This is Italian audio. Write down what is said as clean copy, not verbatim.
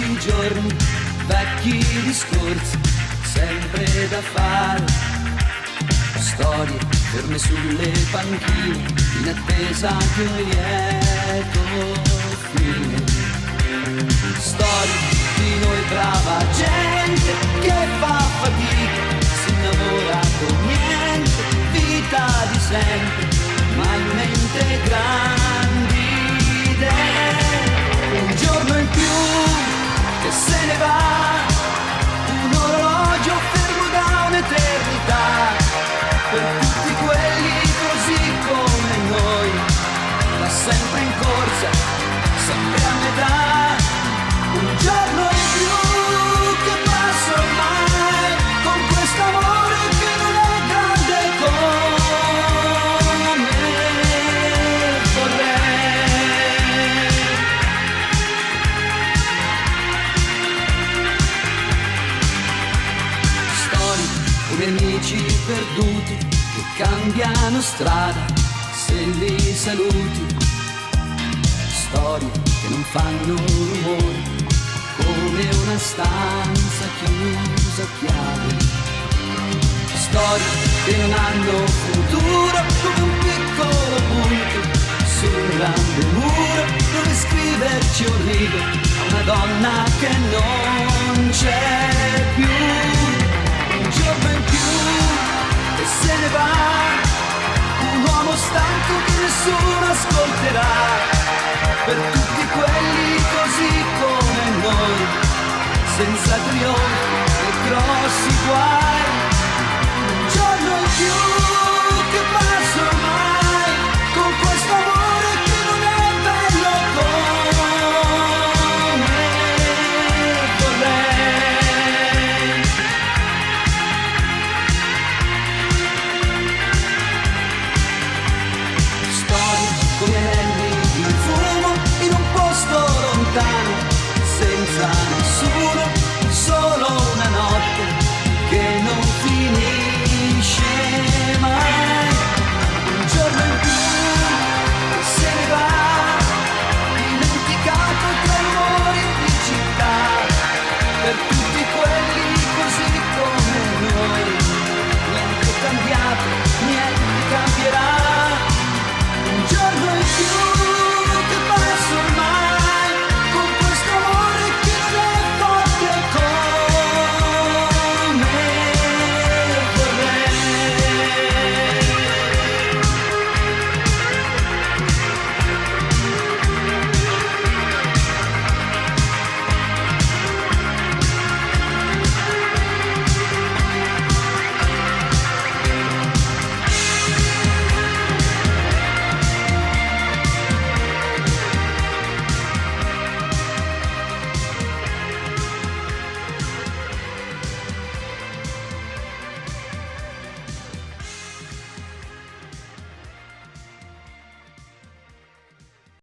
vecchi giorni, vecchi discorsi, sempre da fare. Storie ferme sulle panchine, in attesa di un lieto fine. Storie di noi brava gente che fa fatica, si innamora con niente, vita di sempre, ma in mente grandi idee. Un giorno in più che se ne va, un orologio fermo da un'eternità, per tutti quelli così come noi, da sempre in corsa, sempre a metà. Un giorno in più che passa ormai, con quest'amore che non è grande come vorrei. Storie come amici perduti che cambiano strada se li saluti. Storie che non fanno rumore, come una stanza chiusa a chiave. Storie che non hanno futuro, come un piccolo punto su un grande muro, dove scriverci un rigo a una donna che non c'è più. Un giorno in più che se ne va, un uomo stanco che nessuno ascolterà, per tutti quelli così come noi, senza trionfi e grossi guai.